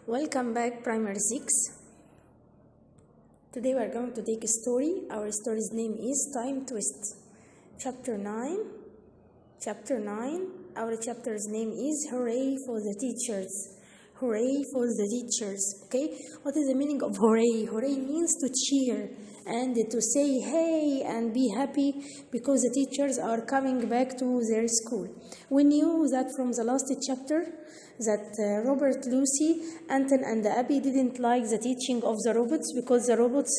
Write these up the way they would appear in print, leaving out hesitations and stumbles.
Welcome back, Primary 6. Today we are going to take a story. Our story's name is Time Twist. Chapter 9. Our chapter's name is Hooray for the Teachers. Hooray for the teachers. Okay? What is the meaning of hooray? Hooray means to cheer and to say hey and be happy because the teachers are coming back to their school. We knew that from the last chapter that Robert, Lucy, Anton and Abby didn't like the teaching of the robots because the robots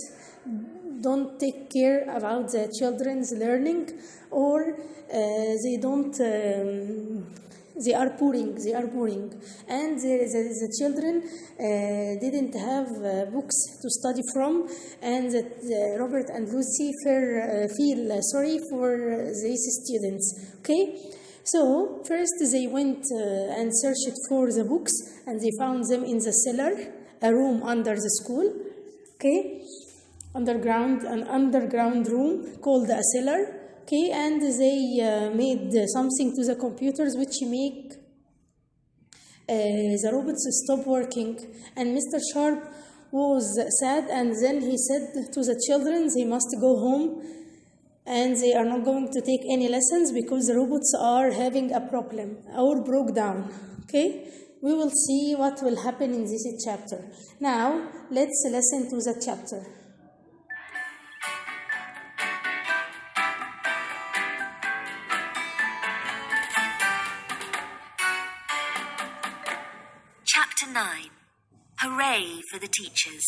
don't take care about the children's learning, or they are boring, and the children didn't have books to study from, and Robert and Lucy feel sorry for these students. Okay, so first they went and searched for the books, and they found them in the cellar, a room under the school. Okay, an underground room called a cellar. Okay, and they made something to the computers which make the robots stop working. And Mr. Sharp was sad, and then he said to the children they must go home and they are not going to take any lessons because the robots are having a problem or broke down. Okay, we will see what will happen in this chapter. Now, let's listen to the chapter. Chapter 9. Hooray for the Teachers.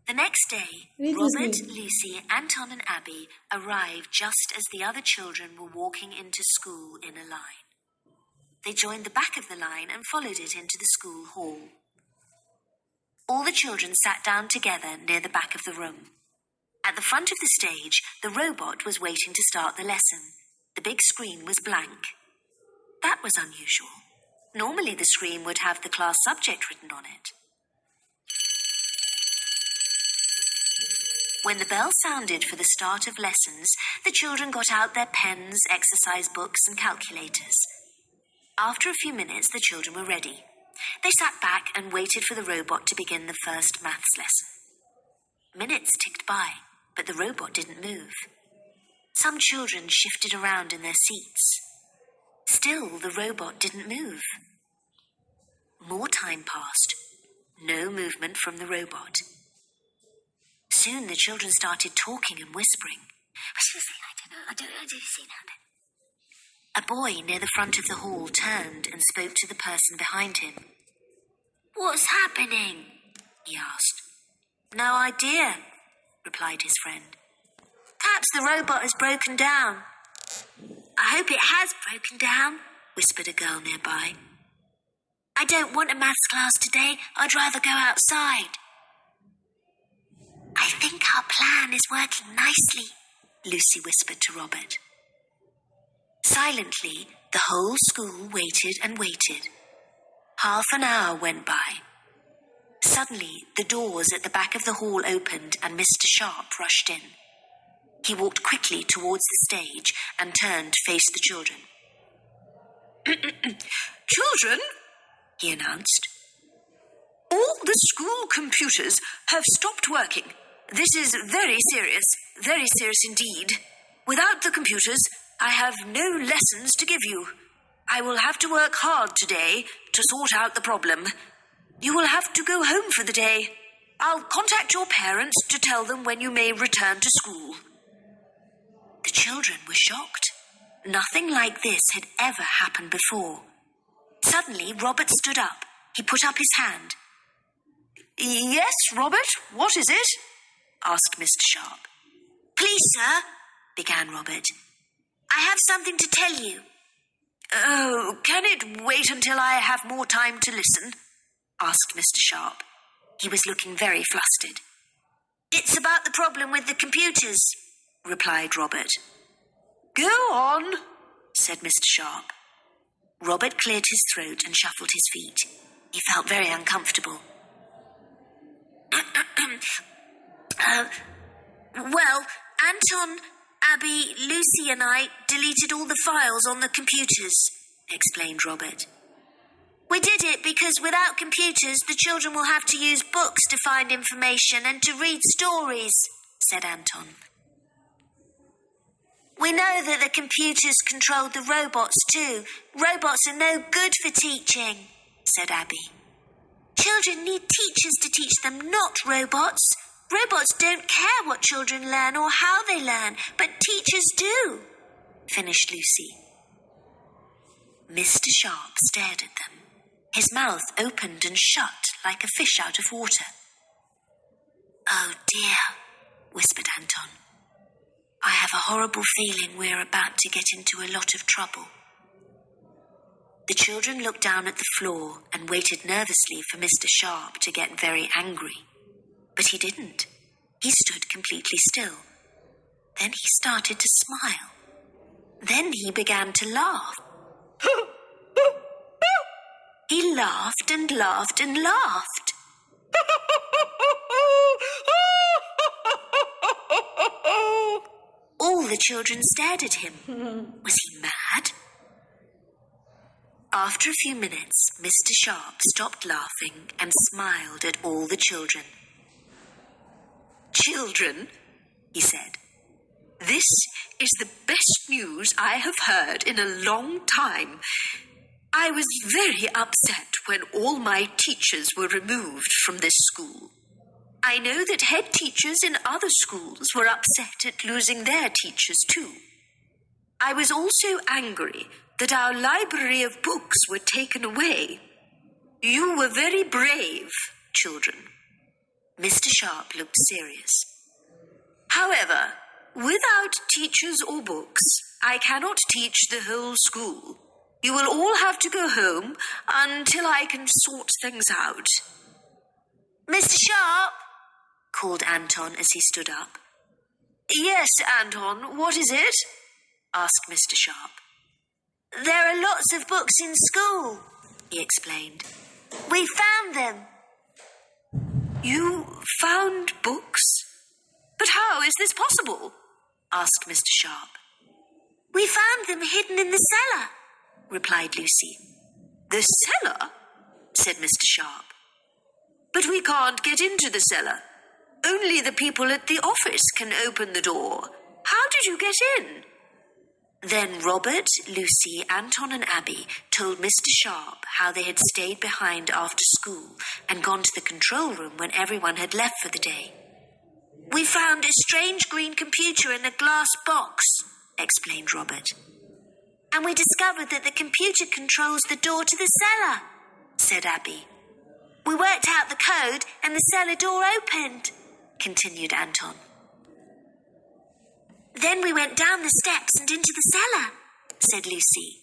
The next day, Robert, Lucy, Anton and Abby arrived just as the other children were walking into school in a line. They joined the back of the line and followed it into the school hall. All the children sat down together near the back of the room. At the front of the stage, the robot was waiting to start the lesson. The big screen was blank. That was unusual. Normally the screen would have the class subject written on it. When the bell sounded for the start of lessons, the children got out their pens, exercise books, and calculators. After a few minutes, the children were ready. They sat back and waited for the robot to begin the first maths lesson. Minutes ticked by, but the robot didn't move. Some children shifted around in their seats. Still, the robot didn't move. More time passed. No movement from the robot. Soon the children started talking and whispering. I don't see that. A boy near the front of the hall turned and spoke to the person behind him. "What's happening?" he asked. "No idea," replied his friend. "Perhaps the robot has broken down." "I hope it has broken down," whispered a girl nearby. "I don't want a maths class today. I'd rather go outside." "I think our plan is working nicely," Lucy whispered to Robert. Silently, the whole school waited and waited. Half an hour went by. Suddenly, the doors at the back of the hall opened and Mr. Sharp rushed in. He walked quickly towards the stage and turned to face the children. "Children," he announced, "all the school computers have stopped working. This is very serious indeed. Without the computers, I have no lessons to give you. I will have to work hard today to sort out the problem. You will have to go home for the day. I'll contact your parents to tell them when you may return to school." The children were shocked. Nothing like this had ever happened before. Suddenly, Robert stood up. He put up his hand. "Yes, Robert, what is it?" asked Mr. Sharp. "Please, sir," began Robert. "I have something to tell you." "Oh, can it wait until I have more time to listen?" asked Mr. Sharp. He was looking very flustered. "It's about the problem with the computers," replied Robert. "Go on," said Mr. Sharp. Robert cleared his throat and shuffled his feet. He felt very uncomfortable. Well, Anton, Abby, Lucy and I deleted all the files on the computers," explained Robert. "We did it because without computers, the children will have to use books to find information and to read stories, said Anton. We know that the computers controlled the robots too. Robots are no good for teaching, said Abby. Children need teachers to teach them, not robots. Robots don't care what children learn or how they learn, but teachers do, finished Lucy. Mr. Sharp stared at them. His mouth opened and shut like a fish out of water. Oh dear, whispered Anton. I have a horrible feeling we're about to get into a lot of trouble. The children looked down at the floor and waited nervously for Mr. Sharp to get very angry. But he didn't. He stood completely still. Then he started to smile. Then he began to laugh. He laughed and laughed and laughed. All the children stared at him. Was he mad? After a few minutes, Mr. Sharp stopped laughing and smiled at all the children. Children, he said, this is the best news I have heard in a long time. I was very upset when all my teachers were removed from this school. I know that head teachers in other schools were upset at losing their teachers too. I was also angry that our library of books were taken away. You were very brave, children. Mr. Sharp looked serious. However, without teachers or books, I cannot teach the whole school. You will all have to go home until I can sort things out. Mr. Sharp, called Anton as he stood up. Yes, Anton, what is it? Asked Mr. Sharp. There are lots of books in school, he explained. We found them. You found books? But how is this possible? Asked Mr. Sharp. We found them hidden in the cellar, replied Lucy. The cellar? Said Mr. Sharp. But we can't get into the cellar. Only the people at the office can open the door. How did you get in? Then Robert, Lucy, Anton and Abby told Mr. Sharp how they had stayed behind after school and gone to the control room when everyone had left for the day. We found a strange green computer in a glass box, explained Robert. And we discovered that the computer controls the door to the cellar, said Abby. We worked out the code and the cellar door opened, continued Anton. Then we went down the steps and into the cellar, said Lucy.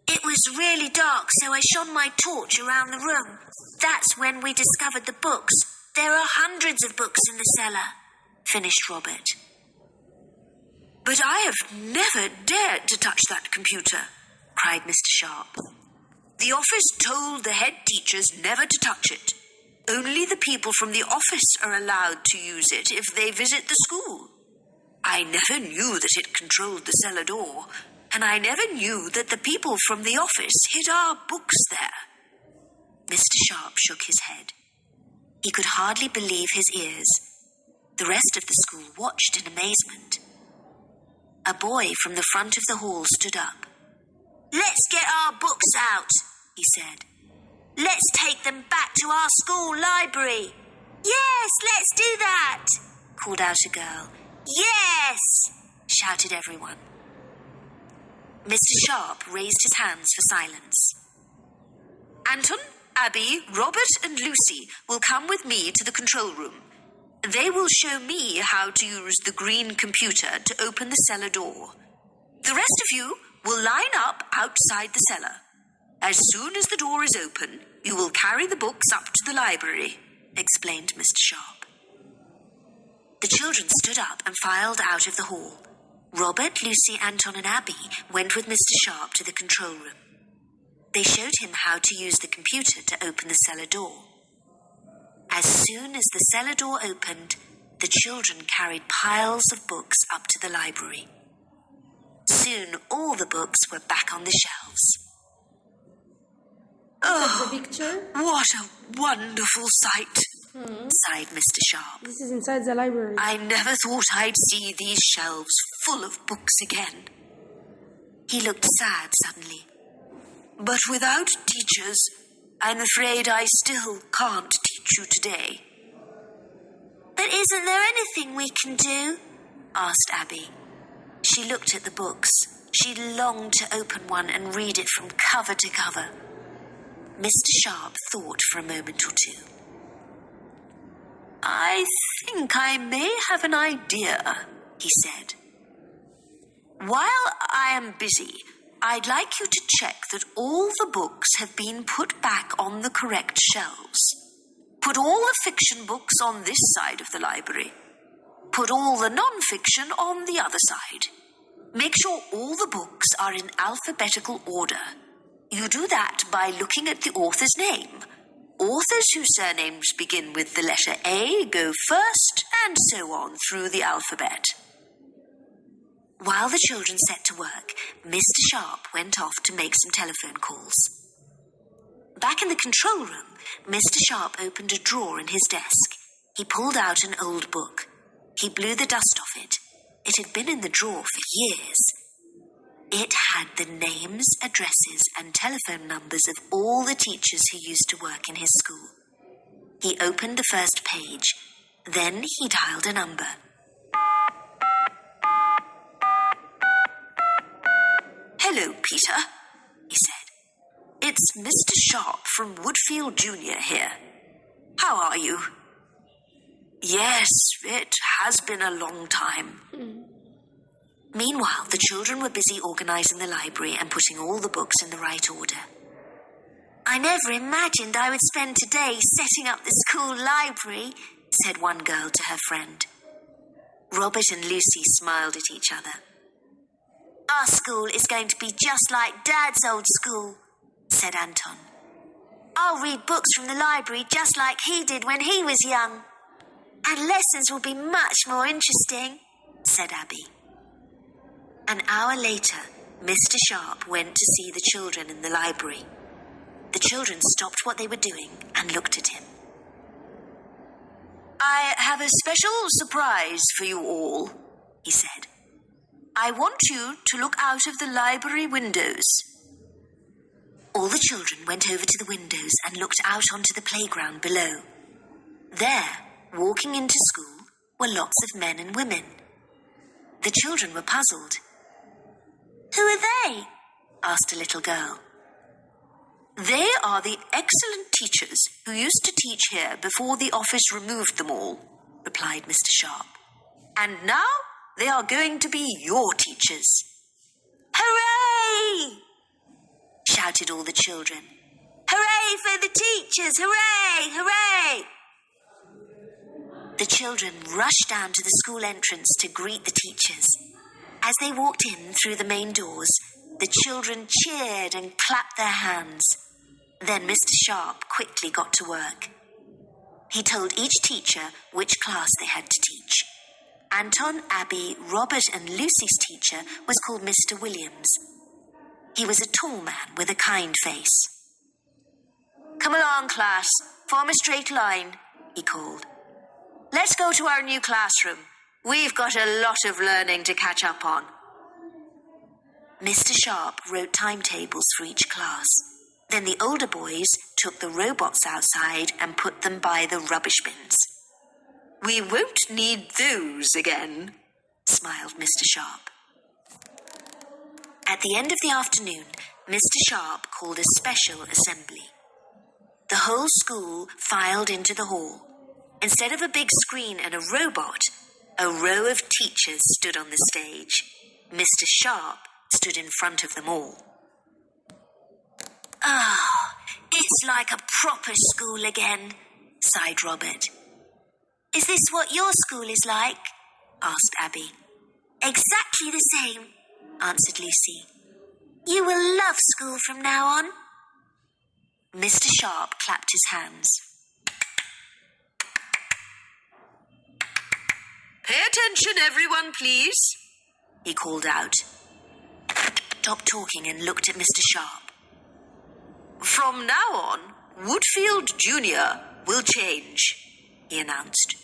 It was really dark, so I shone my torch around the room. That's when we discovered the books. There are hundreds of books in the cellar, finished Robert. But I have never dared to touch that computer, cried Mr. Sharp. The office told the head teachers never to touch it. Only the people from the office are allowed to use it if they visit the school. I never knew that it controlled the cellar door, and I never knew that the people from the office hid our books there. Mr. Sharp shook his head. He could hardly believe his ears. The rest of the school watched in amazement. A boy from the front of the hall stood up. Let's get our books out, he said. Let's take them back to our school library. Yes, let's do that, called out a girl. Yes, shouted everyone. Mr. Sharp raised his hands for silence. Anton, Abby, Robert and Lucy will come with me to the control room. They will show me how to use the green computer to open the cellar door. The rest of you will line up outside the cellar. As soon as the door is open, you will carry the books up to the library, explained Mr. Sharp. The children stood up and filed out of the hall. Robert, Lucy, Anton and Abby went with Mr. Sharp to the control room. They showed him how to use the computer to open the cellar door. As soon as the cellar door opened, the children carried piles of books up to the library. Soon all the books were back on the shelves. Oh, picture. What a wonderful sight, sighed Mr. Sharp. This is inside the library. I never thought I'd see these shelves full of books again. He looked sad suddenly. But without teachers, I'm afraid I still can't teach you today. But isn't there anything we can do? Asked Abby. She looked at the books. She longed to open one and read it from cover to cover. Mr. Sharp thought for a moment or two. I think I may have an idea, he said. While I am busy, I'd like you to check that all the books have been put back on the correct shelves. Put all the fiction books on this side of the library. Put all the non-fiction on the other side. Make sure all the books are in alphabetical order. You do that by looking at the author's name. Authors whose surnames begin with the letter A go first, and so on through the alphabet. While the children set to work, Mr. Sharp went off to make some telephone calls. Back in the control room, Mr. Sharp opened a drawer in his desk. He pulled out an old book. He blew the dust off it. It had been in the drawer for years. It had the names, addresses, and telephone numbers of all the teachers who used to work in his school. He opened the first page. Then he dialed a number. Hello, Peter, he said. It's Mr. Sharp from Woodfield Junior here. How are you? Yes, it has been a long time. Meanwhile, the children were busy organising the library and putting all the books in the right order. I never imagined I would spend today setting up the school library, said one girl to her friend. Robert and Lucy smiled at each other. Our school is going to be just like Dad's old school, said Anton. I'll read books from the library just like he did when he was young. And lessons will be much more interesting, said Abby. An hour later, Mr. Sharp went to see the children in the library. The children stopped what they were doing and looked at him. I have a special surprise for you all, he said. I want you to look out of the library windows. All the children went over to the windows and looked out onto the playground below. There, walking into school, were lots of men and women. The children were puzzled. Who are they? Asked a little girl. They are the excellent teachers who used to teach here before the office removed them all, replied Mr. Sharp. And now they are going to be your teachers. Hooray! Shouted all the children. Hooray for the teachers! Hooray! Hooray! The children rushed down to the school entrance to greet the teachers. As they walked in through the main doors, the children cheered and clapped their hands. Then Mr. Sharp quickly got to work. He told each teacher which class they had to teach. Anton, Abby, Robert and Lucy's teacher was called Mr. Williams. He was a tall man with a kind face. Come along, class. Form a straight line, he called. Let's go to our new classroom. We've got a lot of learning to catch up on. Mr. Sharp wrote timetables for each class. Then the older boys took the robots outside and put them by the rubbish bins. We won't need those again, smiled Mr. Sharp. At the end of the afternoon, Mr. Sharp called a special assembly. The whole school filed into the hall. Instead of a big screen and a robot, a row of teachers stood on the stage. Mr. Sharp stood in front of them all. Ah, it's like a proper school again, sighed Robert. Is this what your school is like? asked Abby. Exactly the same, answered Lucy. You will love school from now on. Mr. Sharp clapped his hands. Pay attention, everyone, please, he called out. Stopped talking and looked at Mr. Sharp. From now on, Woodfield Junior will change," he announced.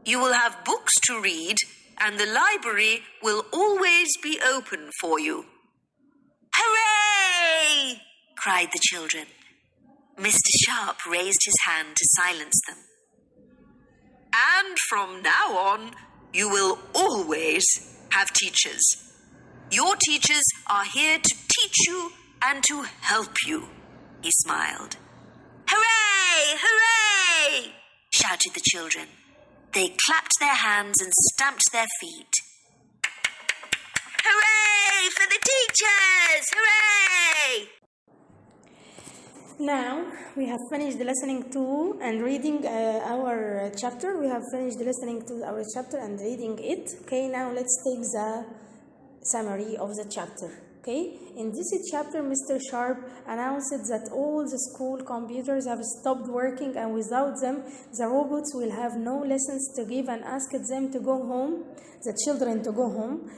"You will have books to read, and the library will always be open for you." "Hooray!" cried the children. Mr. Sharp raised his hand to silence them. "And from now on, you will always have teachers. Your teachers are here to teach you and to help you," he smiled. "Hooray! Hooray!" shouted the children. They clapped their hands and stamped their feet. "Hooray for the teachers! Hooray!" Now we have finished listening to and reading our chapter. We have finished listening to our chapter and reading it. Okay, now let's take the summary of the chapter. Okay, in this chapter, Mr. Sharp announced that all the school computers have stopped working, and without them, the robots will have no lessons to give, and asked them to go home, the children to go home,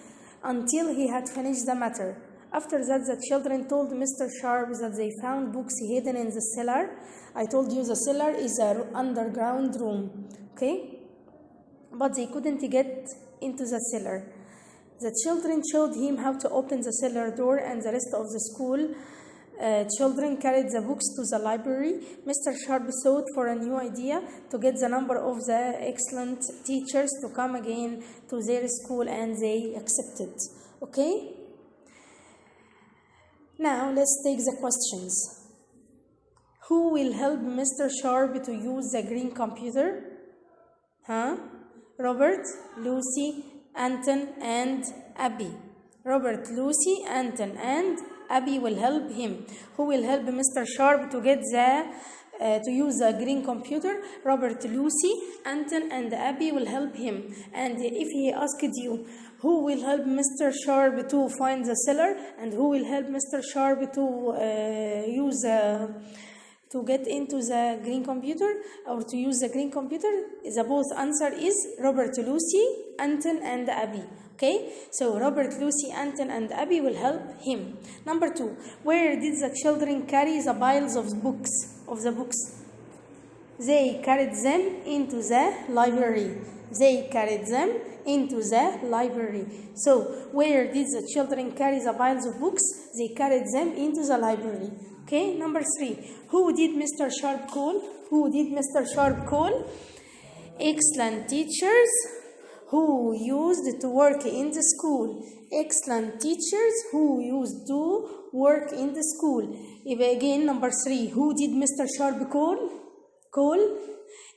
until he had finished the matter. After that, the children told Mr. Sharp that they found books hidden in the cellar. I told you the cellar is an underground room, okay? But they couldn't get into the cellar. The children showed him how to open the cellar door, and the rest of the school children carried the books to the library. Mr. Sharp sought for a new idea to get the number of the excellent teachers to come again to their school, and they accepted, okay? Now, let's take the questions. Who will help Mr. Sharp to use the green computer? Robert, Lucy, Anton, and Abby. Robert, Lucy, Anton, and Abby will help him. Who will help Mr. Sharp to get to use the green computer? Robert, Lucy, Anton, and Abby will help him. And if he asked you, who will help Mr. Sharp to find the cellar, and who will help Mr. Sharp to get into the green computer or to use the green computer? The both answer is Robert, Lucy, Anton, and Abby. Okay, so Robert, Lucy, Anton, and Abby will help him. Number 2, where did the children carry the piles of books? They carried them into the library. They carried them into the library. So, where did the children carry the piles of books? They carried them into the library. Okay, number 3. Who did Mr. Sharp call? Who did Mr. Sharp call? Excellent teachers who used to work in the school. Excellent teachers who used to work in the school. Again, number 3. Who did Mr. Sharp call?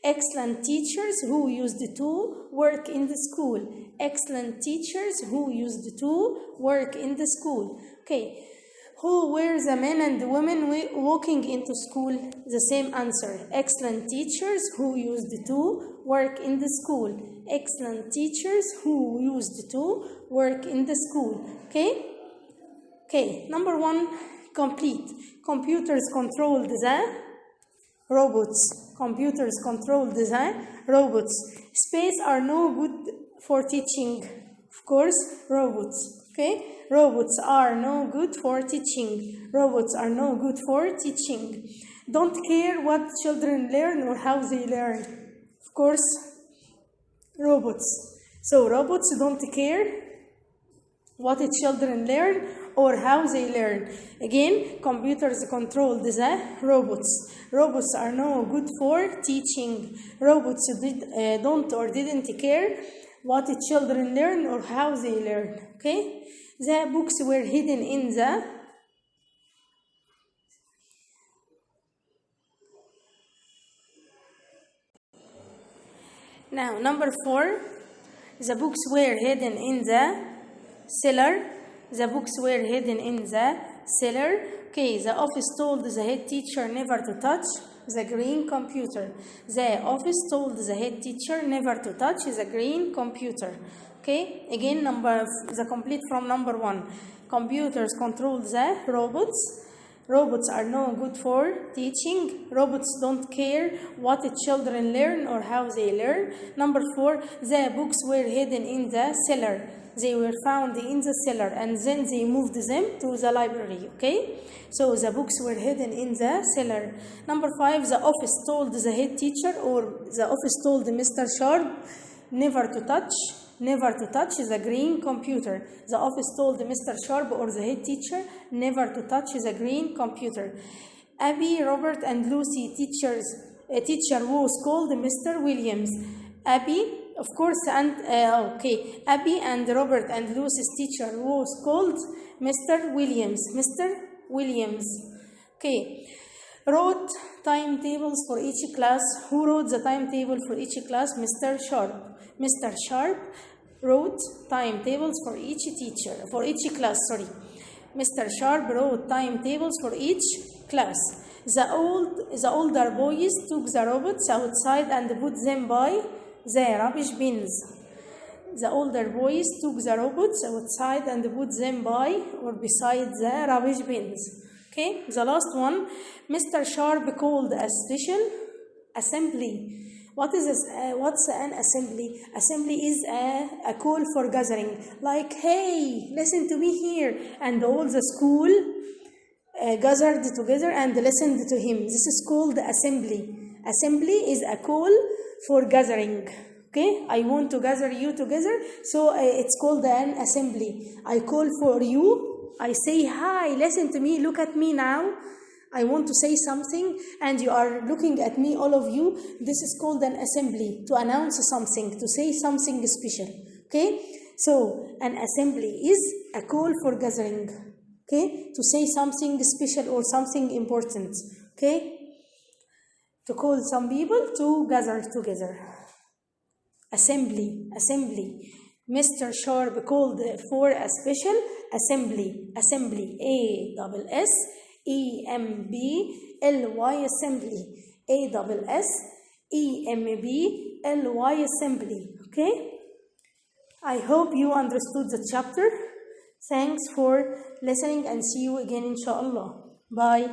Excellent teachers who used to work in the school. Excellent teachers who used to work in the school. Okay. Who were the men and the women walking into school? The same answer. Excellent teachers who used to work in the school. Excellent teachers who used to work in the school. Okay. Number 1, complete. Computers controlled the robots. Computers controlled the robots. Space are no good for teaching. Of course, robots. Okay? Robots are no good for teaching. Robots are no good for teaching. Don't care what children learn or how they learn. Of course, robots. So robots don't care what the children learn or how they learn. Again, computers control the robots. Robots are no good for teaching. Robots don't or didn't care what the children learn or how they learn. Okay? The books were hidden in the Now, number 4, the books were hidden in the cellar. The books were hidden in the cellar. Okay, the office told the head teacher never to touch the green computer. The office told the head teacher never to touch the green computer. Okay, again, the complete from number 1. Computers control the robots. Robots are no good for teaching. Robots don't care what the children learn or how they learn. Number 4, the books were hidden in the cellar. They were found in the cellar and then they moved them to the library, okay? So the books were hidden in the cellar. Number 5, the office told the head teacher, or the office told Mr. Sharp never to touch the green computer. The office told Mr. Sharp, or the head teacher, never to touch the green computer. Abby, Robert, and Lucy teacher was called Mr. Williams. Abby, of course, and Abby and Robert and Lucy's teacher was called Mr. Williams. Mr. Williams. Okay. Wrote timetables for each class. Who wrote the timetable for each class? Mr. Sharp. Mr. Sharp wrote timetables for each class. Mr. Sharp wrote timetables for each class. The older boys took the robots outside and put them by the rubbish bins. The older boys took the robots outside and put them by or beside the rubbish bins. Okay, the last one, Mr. Sharp called a special assembly. What's an assembly? Assembly is a call for gathering. Like, hey, listen to me here. And all the school gathered together and listened to him. This is called assembly. Assembly is a call for gathering. Okay, I want to gather you together, so it's called an assembly. I call for you. I say, hi, listen to me, look at me now. I want to say something, and you are looking at me, all of you. This is called an assembly, to announce something, to say something special. Okay, so an assembly is a call for gathering. Okay, to say something special or something important. Okay, to call some people to gather together. Assembly. Mr. Sharp called for a special assembly. A-S-S-E-M-B-L-Y assembly. A-S-S-E-M-B-L-Y assembly. Okay? I hope you understood the chapter. Thanks for listening and see you again, inshallah. Bye.